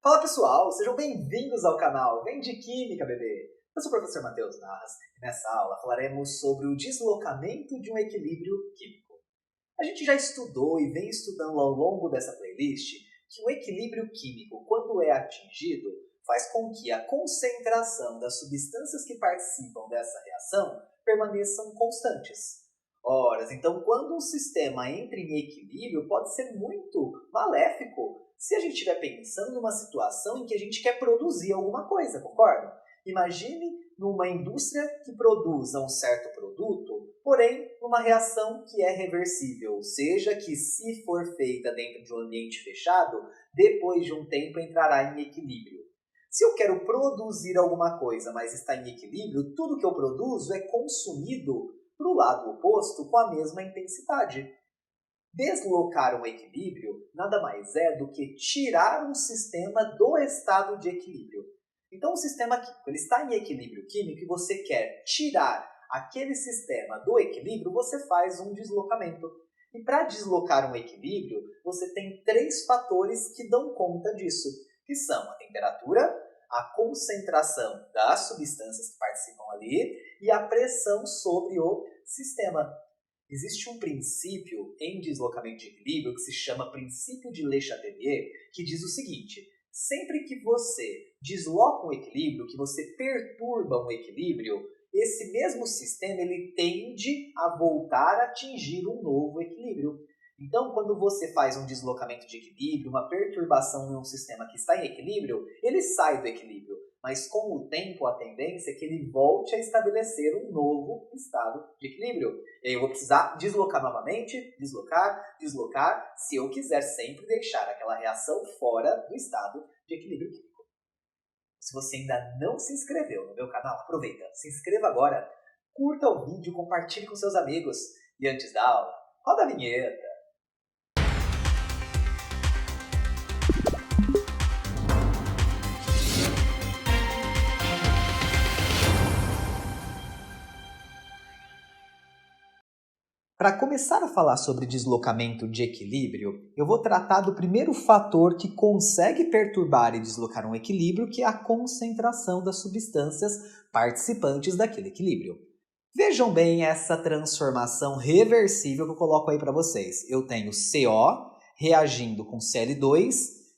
Fala pessoal, sejam bem-vindos ao canal Vem de Química, bebê! Eu sou o professor Matheus Narras e nessa aula falaremos sobre o deslocamento de um equilíbrio químico. A gente já estudou e vem estudando ao longo dessa playlist que o equilíbrio químico, quando é atingido, faz com que a concentração das substâncias que participam dessa reação permaneçam constantes. Ora, então quando um sistema entra em equilíbrio, pode ser muito maléfico se a gente estiver pensando numa situação em que a gente quer produzir alguma coisa, concorda? Imagine numa indústria que produza um certo produto, porém numa reação que é reversível, ou seja, que se for feita dentro de um ambiente fechado, depois de um tempo entrará em equilíbrio. Se eu quero produzir alguma coisa, mas está em equilíbrio, tudo que eu produzo é consumido para o lado oposto com a mesma intensidade. Deslocar um equilíbrio nada mais é do que tirar um sistema do estado de equilíbrio. Então, o sistema químico ele está em equilíbrio químico e você quer tirar aquele sistema do equilíbrio, você faz um deslocamento. E para deslocar um equilíbrio, você tem 3 fatores que dão conta disso, que são a temperatura, a concentração das substâncias que participam ali e a pressão sobre o sistema. Existe um princípio em deslocamento de equilíbrio que se chama princípio de Le Chatelier, que diz o seguinte: sempre que você desloca um equilíbrio, que você perturba um equilíbrio, esse mesmo sistema ele tende a voltar a atingir um novo equilíbrio. Então, quando você faz um deslocamento de equilíbrio, uma perturbação em um sistema que está em equilíbrio, ele sai do equilíbrio. Mas com o tempo, a tendência é que ele volte a estabelecer um novo estado de equilíbrio. E aí eu vou precisar deslocar novamente, deslocar, se eu quiser sempre deixar aquela reação fora do estado de equilíbrio químico. Se você ainda não se inscreveu no meu canal, aproveita, se inscreva agora, curta o vídeo, compartilhe com seus amigos. E antes da aula, roda a vinheta. Para começar a falar sobre deslocamento de equilíbrio, eu vou tratar do primeiro fator que consegue perturbar e deslocar um equilíbrio, que é a concentração das substâncias participantes daquele equilíbrio. Vejam bem essa transformação reversível que eu coloco aí para vocês. Eu tenho CO reagindo com Cl2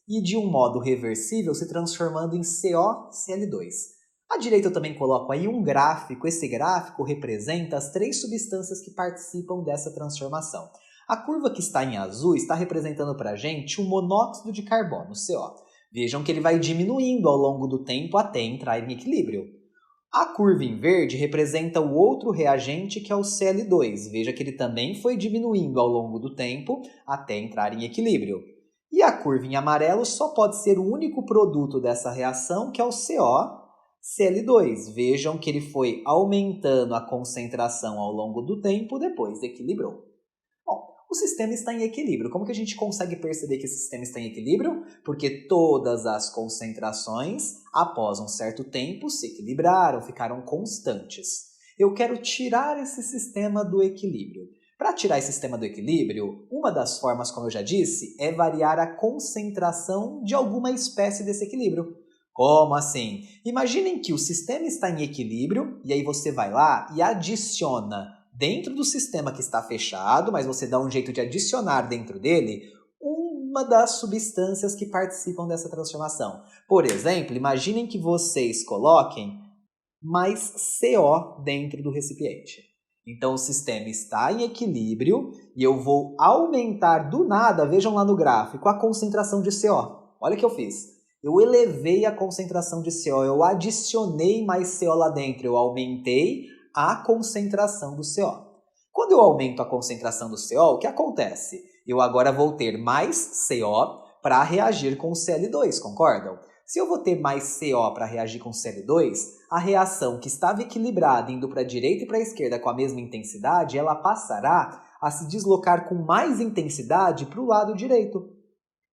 e de um modo reversível se transformando em CoCl2. À direita eu também coloco aí um gráfico. Esse gráfico representa as 3 substâncias que participam dessa transformação. A curva que está em azul está representando para a gente o monóxido de carbono, CO. Vejam que ele vai diminuindo ao longo do tempo até entrar em equilíbrio. A curva em verde representa o outro reagente, que é o Cl2. Veja que ele também foi diminuindo ao longo do tempo até entrar em equilíbrio. E a curva em amarelo só pode ser o único produto dessa reação, que é o CoCl2. Vejam que ele foi aumentando a concentração ao longo do tempo, depois equilibrou. Bom, o sistema está em equilíbrio. Como que a gente consegue perceber que esse sistema está em equilíbrio? Porque todas as concentrações, após um certo tempo, se equilibraram, ficaram constantes. Eu quero tirar esse sistema do equilíbrio. Para tirar esse sistema do equilíbrio, uma das formas, como eu já disse, é variar a concentração de alguma espécie desse equilíbrio. Como assim? Imaginem que o sistema está em equilíbrio e aí você vai lá e adiciona dentro do sistema que está fechado, mas você dá um jeito de adicionar dentro dele uma das substâncias que participam dessa transformação. Por exemplo, imaginem que vocês coloquem mais CO dentro do recipiente. Então o sistema está em equilíbrio e eu vou aumentar do nada, vejam lá no gráfico, a concentração de CO. Olha o que eu fiz. Eu elevei a concentração de CO, eu adicionei mais CO lá dentro, eu aumentei a concentração do CO. Quando eu aumento a concentração do CO, o que acontece? Eu agora vou ter mais CO para reagir com o Cl2, concordam? Se eu vou ter mais CO para reagir com o Cl2, a reação que estava equilibrada indo para a direita e para a esquerda com a mesma intensidade, ela passará a se deslocar com mais intensidade para o lado direito.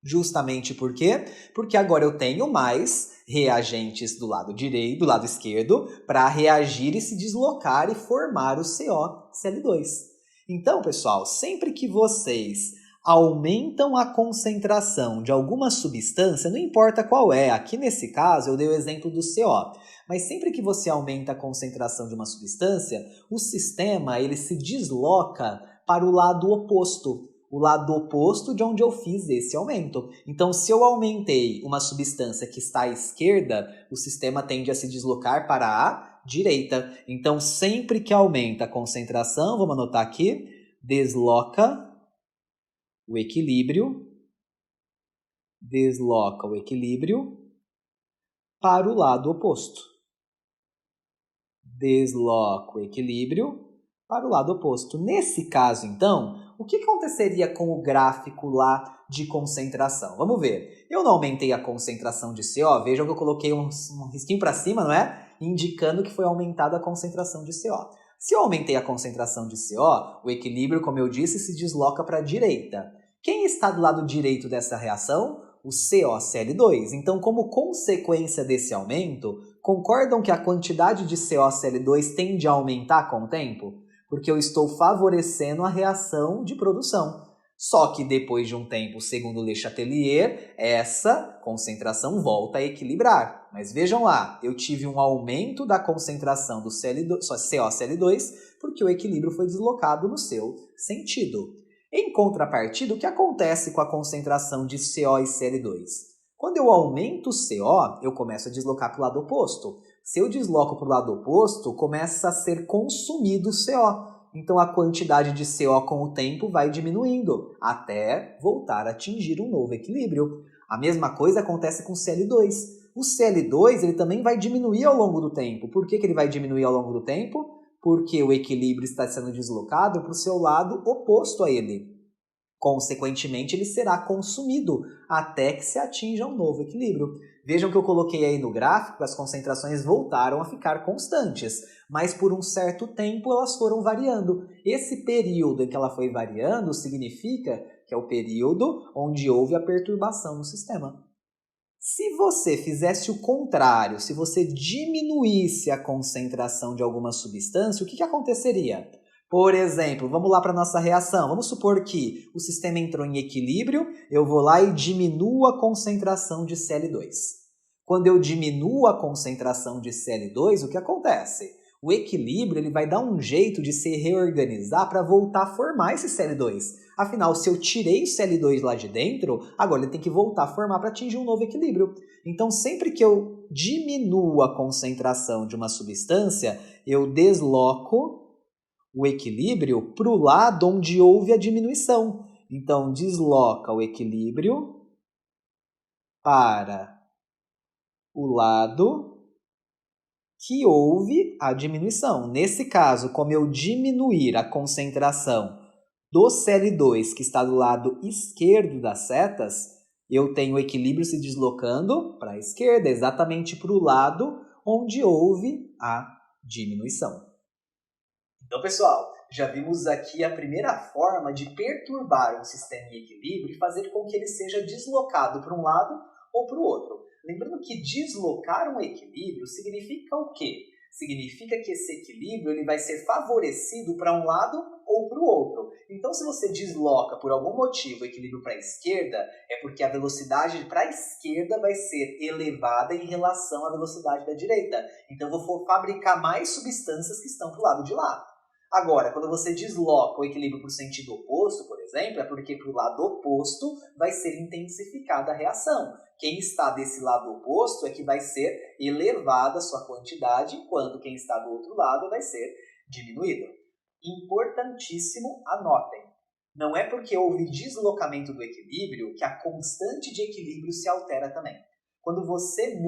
Justamente por quê? Porque agora eu tenho mais reagentes do lado direito, do lado esquerdo, para reagir e se deslocar e formar o CoCl2. Então, pessoal, sempre que vocês aumentam a concentração de alguma substância, não importa qual é, aqui nesse caso eu dei o exemplo do CO, mas sempre que você aumenta a concentração de uma substância, o sistema ele se desloca para o lado oposto de onde eu fiz esse aumento. Então, se eu aumentei uma substância que está à esquerda, o sistema tende a se deslocar para a direita. Então, sempre que aumenta a concentração, vamos anotar aqui, desloca o equilíbrio para o lado oposto. Desloca o equilíbrio para o lado oposto. Nesse caso, então, o que aconteceria com o gráfico lá de concentração? Vamos ver. Eu não aumentei a concentração de CO, vejam que eu coloquei um risquinho para cima, não é? Indicando que foi aumentada a concentração de CO. Se eu aumentei a concentração de CO, o equilíbrio, como eu disse, se desloca para a direita. Quem está do lado direito dessa reação? O CoCl2. Então, como consequência desse aumento, concordam que a quantidade de CoCl2 tende a aumentar com o tempo? Porque eu estou favorecendo a reação de produção. Só que depois de um tempo, segundo Le Chatelier, essa concentração volta a equilibrar. Mas vejam lá, eu tive um aumento da concentração do CoCl2 porque o equilíbrio foi deslocado no seu sentido. Em contrapartida, o que acontece com a concentração de CO e Cl2? Quando eu aumento o CO, eu começo a deslocar para o lado oposto. Se eu desloco para o lado oposto, começa a ser consumido o CO. Então a quantidade de CO com o tempo vai diminuindo, até voltar a atingir um novo equilíbrio. A mesma coisa acontece com o Cl2. O Cl2 ele também vai diminuir ao longo do tempo. Por que ele vai diminuir ao longo do tempo? Porque o equilíbrio está sendo deslocado para o seu lado oposto a ele. Consequentemente, ele será consumido até que se atinja um novo equilíbrio. Vejam que eu coloquei aí no gráfico, as concentrações voltaram a ficar constantes, mas por um certo tempo elas foram variando. Esse período em que ela foi variando significa que é o período onde houve a perturbação no sistema. Se você fizesse o contrário, se você diminuísse a concentração de alguma substância, o que aconteceria? Por exemplo, vamos lá para a nossa reação. Vamos supor que o sistema entrou em equilíbrio, eu vou lá e diminuo a concentração de Cl2. Quando eu diminuo a concentração de Cl2, o que acontece? O equilíbrio ele vai dar um jeito de se reorganizar para voltar a formar esse Cl2. Afinal, se eu tirei o Cl2 lá de dentro, agora ele tem que voltar a formar para atingir um novo equilíbrio. Então, sempre que eu diminuo a concentração de uma substância, eu desloco o equilíbrio para o lado onde houve a diminuição. Então, desloca o equilíbrio para o lado que houve a diminuição. Nesse caso, como eu diminuir a concentração do Cl2, que está do lado esquerdo das setas, eu tenho o equilíbrio se deslocando para a esquerda, exatamente para o lado onde houve a diminuição. Então, pessoal, já vimos aqui a primeira forma de perturbar um sistema em equilíbrio e fazer com que ele seja deslocado para um lado ou para o outro. Lembrando que deslocar um equilíbrio significa o quê? Significa que esse equilíbrio ele vai ser favorecido para um lado ou para o outro. Então, se você desloca por algum motivo o equilíbrio para a esquerda, é porque a velocidade para a esquerda vai ser elevada em relação à velocidade da direita. Então, eu vou fabricar mais substâncias que estão para o lado de lá. Agora, quando você desloca o equilíbrio para o sentido oposto, por exemplo, é porque para o lado oposto vai ser intensificada a reação. Quem está desse lado oposto é que vai ser elevada a sua quantidade, enquanto quem está do outro lado vai ser diminuído. Importantíssimo, anotem. Não é porque houve deslocamento do equilíbrio que a constante de equilíbrio se altera também. Quando você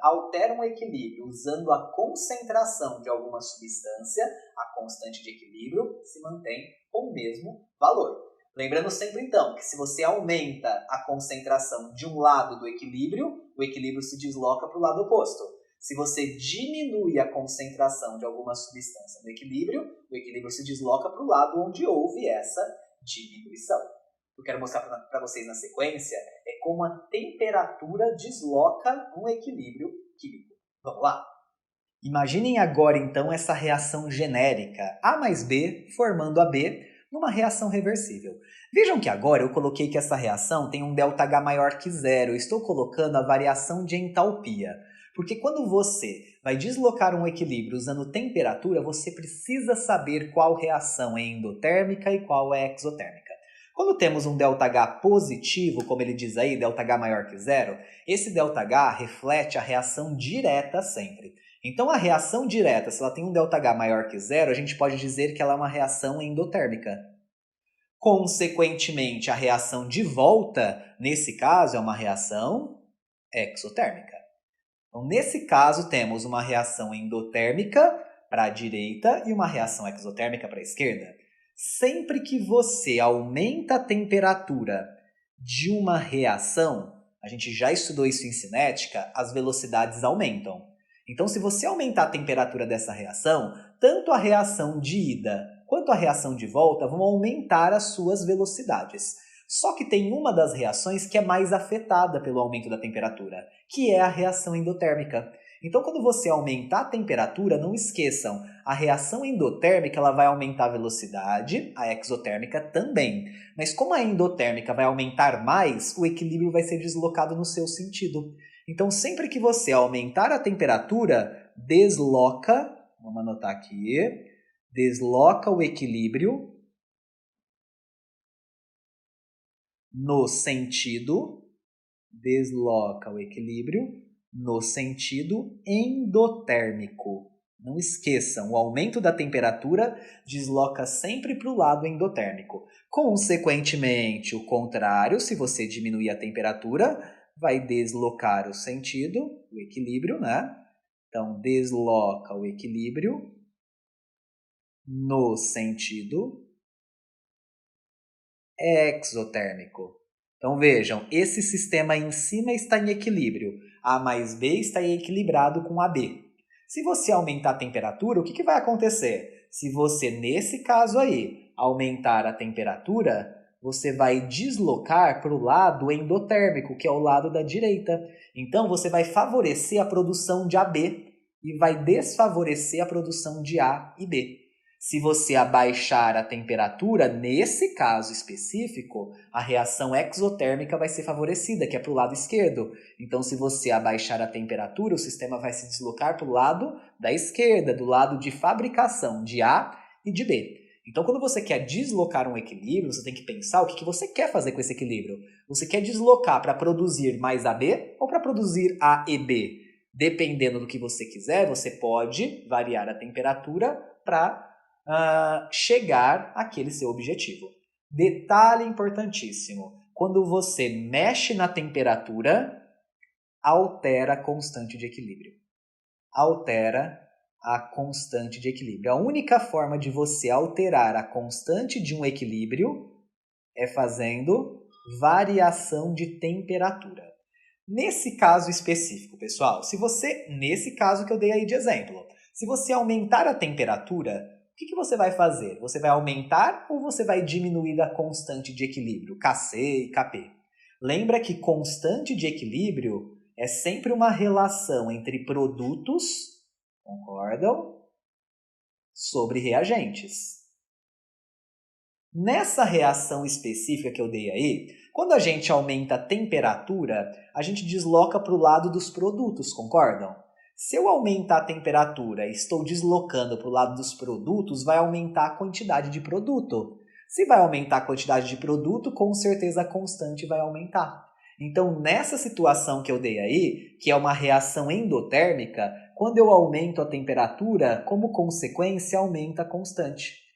altera um equilíbrio usando a concentração de alguma substância, a constante de equilíbrio se mantém com o mesmo valor. Lembrando sempre, então, que se você aumenta a concentração de um lado do equilíbrio, o equilíbrio se desloca para o lado oposto. Se você diminui a concentração de alguma substância no equilíbrio, o equilíbrio se desloca para o lado onde houve essa diminuição. O que eu quero mostrar para vocês na sequência é como a temperatura desloca um equilíbrio químico. Vamos lá? Imaginem agora, então, essa reação genérica A mais B formando AB, numa reação reversível. Vejam que agora eu coloquei que essa reação tem um ΔH maior que zero. Eu estou colocando a variação de entalpia. Porque quando você vai deslocar um equilíbrio usando temperatura, você precisa saber qual reação é endotérmica e qual é exotérmica. Quando temos um ΔH positivo, como ele diz aí, ΔH maior que zero, esse ΔH reflete a reação direta sempre. Então a reação direta, se ela tem um ΔH maior que zero, a gente pode dizer que ela é uma reação endotérmica. Consequentemente, a reação de volta, nesse caso, é uma reação exotérmica. Então, nesse caso, temos uma reação endotérmica para a direita e uma reação exotérmica para a esquerda. Sempre que você aumenta a temperatura de uma reação, a gente já estudou isso em cinética, as velocidades aumentam. Então, se você aumentar a temperatura dessa reação, tanto a reação de ida quanto a reação de volta vão aumentar as suas velocidades. Só que tem uma das reações que é mais afetada pelo aumento da temperatura, que é a reação endotérmica. Então, quando você aumentar a temperatura, não esqueçam, a reação endotérmica ela vai aumentar a velocidade, a exotérmica também. Mas como a endotérmica vai aumentar mais, o equilíbrio vai ser deslocado no seu sentido. Então, sempre que você aumentar a temperatura, desloca, vamos anotar aqui, desloca o equilíbrio no sentido, desloca o equilíbrio no sentido endotérmico. Não esqueçam, o aumento da temperatura desloca sempre para o lado endotérmico. Consequentemente, o contrário, se você diminuir a temperatura, vai deslocar o sentido, o equilíbrio, né? Então, desloca o equilíbrio no sentido exotérmico. Então vejam, esse sistema em cima está em equilíbrio. A mais B está equilibrado com AB. Se você aumentar a temperatura, o que vai acontecer? Se você, nesse caso aí, aumentar a temperatura, você vai deslocar para o lado endotérmico, que é o lado da direita. Então você vai favorecer a produção de AB e vai desfavorecer a produção de A e B. Se você abaixar a temperatura, nesse caso específico, a reação exotérmica vai ser favorecida, que é para o lado esquerdo. Então, se você abaixar a temperatura, o sistema vai se deslocar para o lado da esquerda, do lado de fabricação de A e de B. Então, quando você quer deslocar um equilíbrio, você tem que pensar o que você quer fazer com esse equilíbrio. Você quer deslocar para produzir mais AB ou para produzir A e B? Dependendo do que você quiser, você pode variar a temperatura para chegar àquele seu objetivo. Detalhe importantíssimo, quando você mexe na temperatura, altera a constante de equilíbrio. Altera a constante de equilíbrio. A única forma de você alterar a constante de um equilíbrio é fazendo variação de temperatura. Nesse caso específico, pessoal, nesse caso que eu dei aí de exemplo, se você aumentar a temperatura, o que você vai fazer? Você vai aumentar ou você vai diminuir a constante de equilíbrio, Kc e Kp? Lembra que constante de equilíbrio é sempre uma relação entre produtos, concordam? Sobre reagentes. Nessa reação específica que eu dei aí, quando a gente aumenta a temperatura, a gente desloca para o lado dos produtos, concordam? Se eu aumentar a temperatura e estou deslocando para o lado dos produtos, vai aumentar a quantidade de produto. Se vai aumentar a quantidade de produto, com certeza a constante vai aumentar. Então, nessa situação que eu dei aí, que é uma reação endotérmica, quando eu aumento a temperatura, como consequência, aumenta a constante.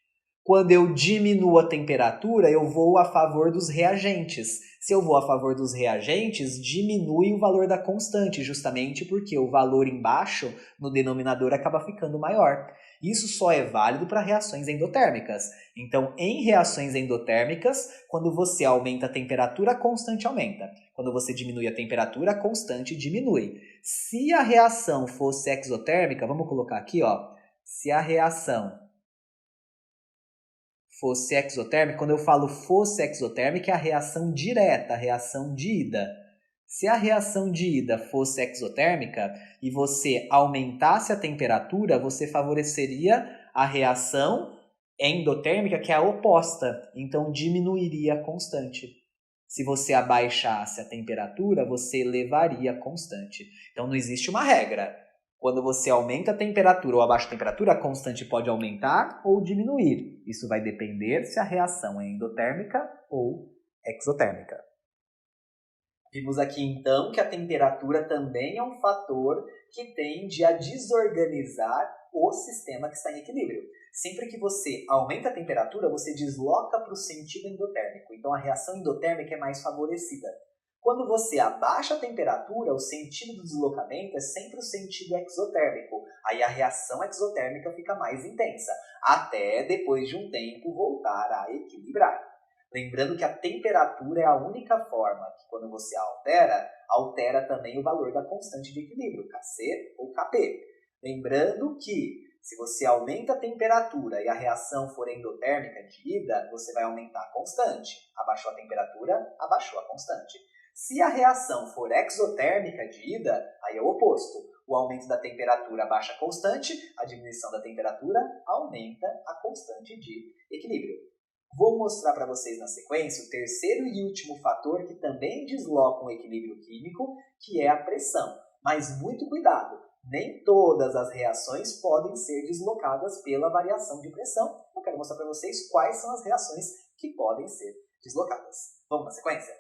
Quando eu diminuo a temperatura, eu vou a favor dos reagentes. Se eu vou a favor dos reagentes, diminui o valor da constante, justamente porque o valor embaixo, no denominador, acaba ficando maior. Isso só é válido para reações endotérmicas. Então, em reações endotérmicas, quando você aumenta a temperatura, a constante aumenta. Quando você diminui a temperatura, a constante diminui. Se a reação fosse exotérmica, vamos colocar aqui, ó. Se a reação fosse exotérmica, quando eu falo fosse exotérmica, é a reação direta, a reação de ida. Se a reação de ida fosse exotérmica e você aumentasse a temperatura, você favoreceria a reação endotérmica, que é a oposta, então diminuiria a constante. Se você abaixasse a temperatura, você elevaria a constante. Então não existe uma regra. Quando você aumenta a temperatura ou abaixa a temperatura, a constante pode aumentar ou diminuir. Isso vai depender se a reação é endotérmica ou exotérmica. Vimos aqui então que a temperatura também é um fator que tende a desorganizar o sistema que está em equilíbrio. Sempre que você aumenta a temperatura, você desloca para o sentido endotérmico. Então a reação endotérmica é mais favorecida. Quando você abaixa a temperatura, o sentido do deslocamento é sempre o sentido exotérmico. Aí a reação exotérmica fica mais intensa, até depois de um tempo voltar a equilibrar. Lembrando que a temperatura é a única forma que, quando você altera também o valor da constante de equilíbrio, Kc ou Kp. Lembrando que, se você aumenta a temperatura e a reação for endotérmica de ida, você vai aumentar a constante. Abaixou a temperatura, abaixou a constante. Se a reação for exotérmica de ida, aí é o oposto. O aumento da temperatura abaixa a constante, a diminuição da temperatura aumenta a constante de equilíbrio. Vou mostrar para vocês na sequência o terceiro e último fator que também desloca o equilíbrio químico, que é a pressão. Mas muito cuidado, nem todas as reações podem ser deslocadas pela variação de pressão. Eu quero mostrar para vocês quais são as reações que podem ser deslocadas. Vamos na sequência?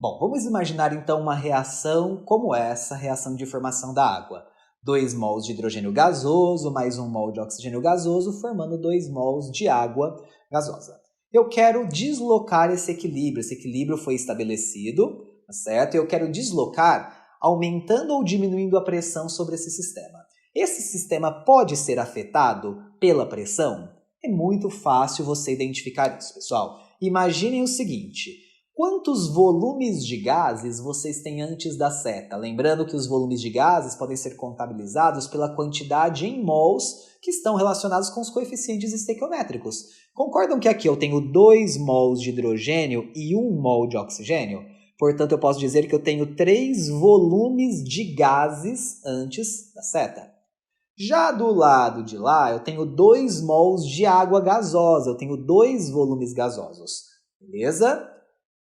Bom, vamos imaginar então uma reação como essa, reação de formação da água. 2 mols de hidrogênio gasoso mais 1 mol de oxigênio gasoso, formando 2 mols de água gasosa. Eu quero deslocar esse equilíbrio foi estabelecido, tá certo? Eu quero deslocar aumentando ou diminuindo a pressão sobre esse sistema. Esse sistema pode ser afetado pela pressão? É muito fácil você identificar isso, pessoal. Imaginem o seguinte: quantos volumes de gases vocês têm antes da seta? Lembrando que os volumes de gases podem ser contabilizados pela quantidade em mols que estão relacionados com os coeficientes estequiométricos. Concordam que aqui eu tenho 2 mols de hidrogênio e 1 mol de oxigênio? Portanto, eu posso dizer que eu tenho 3 volumes de gases antes da seta. Já do lado de lá, eu tenho 2 mols de água gasosa, eu tenho 2 volumes gasosos. Beleza?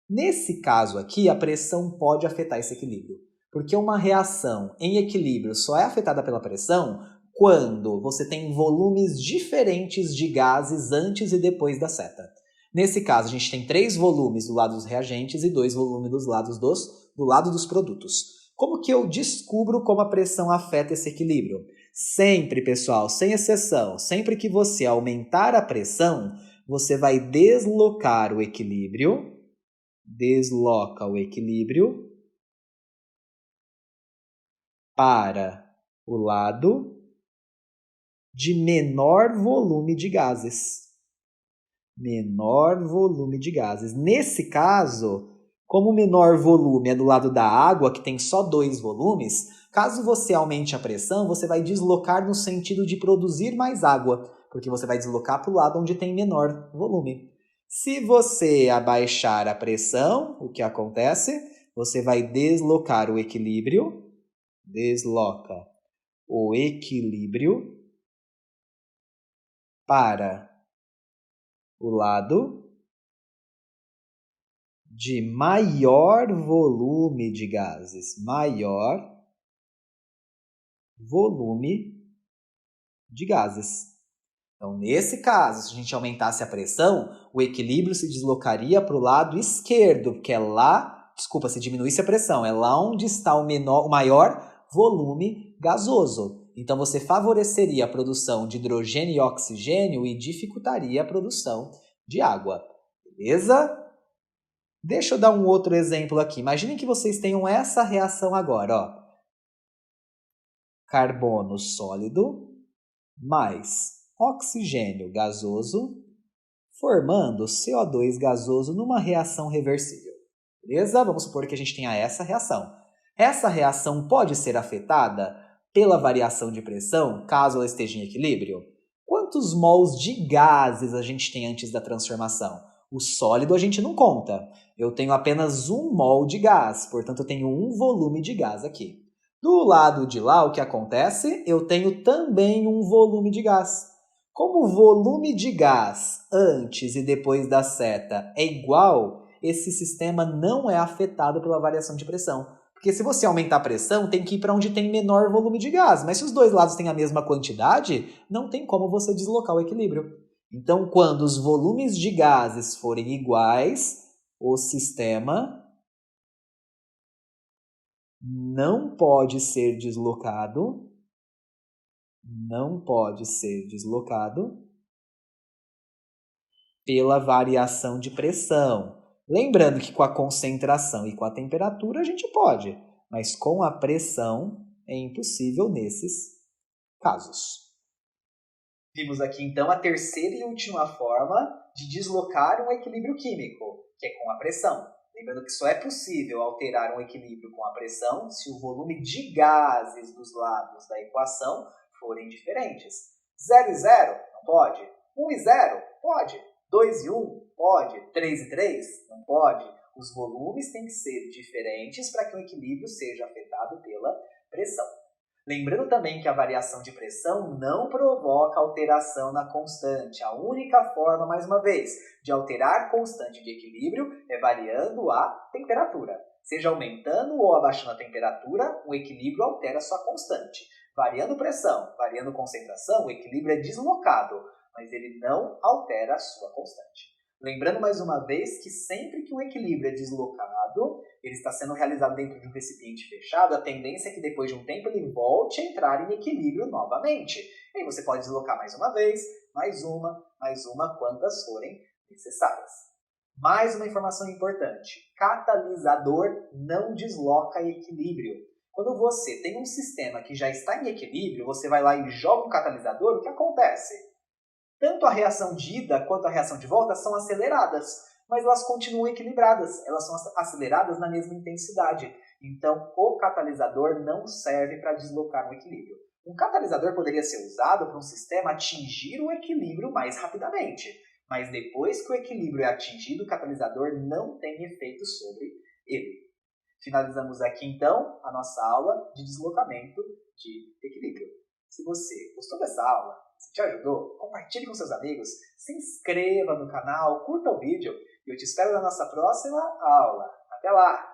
Nesse caso aqui, a pressão pode afetar esse equilíbrio, porque uma reação em equilíbrio só é afetada pela pressão quando você tem volumes diferentes de gases antes e depois da seta. Nesse caso, a gente tem 3 volumes do lado dos reagentes e 2 volumes do lado dos produtos. Como que eu descubro como a pressão afeta esse equilíbrio? Sempre, pessoal, sem exceção, sempre que você aumentar a pressão, você vai desloca o equilíbrio para o lado de menor volume de gases. Nesse caso, como o menor volume é do lado da água, que tem só 2 volumes, caso você aumente a pressão, você vai deslocar no sentido de produzir mais água, porque você vai deslocar para o lado onde tem menor volume. Se você abaixar a pressão, o que acontece? Você vai deslocar o equilíbrio, para o lado de maior volume de gases, Então, nesse caso, se a gente aumentasse a pressão, o equilíbrio se deslocaria para o lado esquerdo, porque se diminuísse a pressão, é lá onde está o maior volume gasoso. Então, você favoreceria a produção de hidrogênio e oxigênio e dificultaria a produção de água. Beleza? Deixa eu dar um outro exemplo aqui. Imaginem que vocês tenham essa reação agora, ó. Carbono sólido mais oxigênio gasoso, formando CO2 gasoso numa reação reversível. Beleza? Vamos supor que a gente tenha essa reação. Essa reação pode ser afetada pela variação de pressão, caso ela esteja em equilíbrio? Quantos mols de gases a gente tem antes da transformação? O sólido a gente não conta. Eu tenho apenas 1 mol de gás, portanto eu tenho 1 volume de gás aqui. Do lado de lá, o que acontece? Eu tenho também 1 volume de gás. Como o volume de gás antes e depois da seta é igual, esse sistema não é afetado pela variação de pressão. Porque se você aumentar a pressão, tem que ir para onde tem menor volume de gás. Mas se os dois lados têm a mesma quantidade, não tem como você deslocar o equilíbrio. Então, quando os volumes de gases forem iguais, o sistema não pode ser deslocado, pela variação de pressão. Lembrando que com a concentração e com a temperatura a gente pode, mas com a pressão é impossível nesses casos. Vimos aqui então a terceira e última forma de deslocar um equilíbrio químico, que é com a pressão. Lembrando que só é possível alterar um equilíbrio com a pressão se o volume de gases dos lados da equação forem diferentes. 0 e 0 não pode. 1 e 0 pode. 2 e 1 pode. 3 e 3 não pode. Os volumes têm que ser diferentes para que o equilíbrio seja afetado pela pressão. Lembrando também que a variação de pressão não provoca alteração na constante. A única forma, mais uma vez, de alterar constante de equilíbrio é variando a temperatura. Seja aumentando ou abaixando a temperatura, o equilíbrio altera sua constante. Variando pressão, variando concentração, o equilíbrio é deslocado, mas ele não altera a sua constante. Lembrando mais uma vez que sempre que o equilíbrio é deslocado, ele está sendo realizado dentro de um recipiente fechado, a tendência é que depois de um tempo ele volte a entrar em equilíbrio novamente. E aí você pode deslocar mais uma vez, mais uma, quantas forem necessárias. Mais uma informação importante: catalisador não desloca equilíbrio. Quando você tem um sistema que já está em equilíbrio, você vai lá e joga um catalisador, o que acontece? Tanto a reação de ida quanto a reação de volta são aceleradas, mas elas continuam equilibradas, elas são aceleradas na mesma intensidade. Então, o catalisador não serve para deslocar um equilíbrio. Um catalisador poderia ser usado para um sistema atingir o equilíbrio mais rapidamente, mas depois que o equilíbrio é atingido, o catalisador não tem efeito sobre ele. Finalizamos aqui, então, a nossa aula de deslocamento de equilíbrio. Se você gostou dessa aula, se te ajudou, compartilhe com seus amigos, se inscreva no canal, curta o vídeo e eu te espero na nossa próxima aula. Até lá!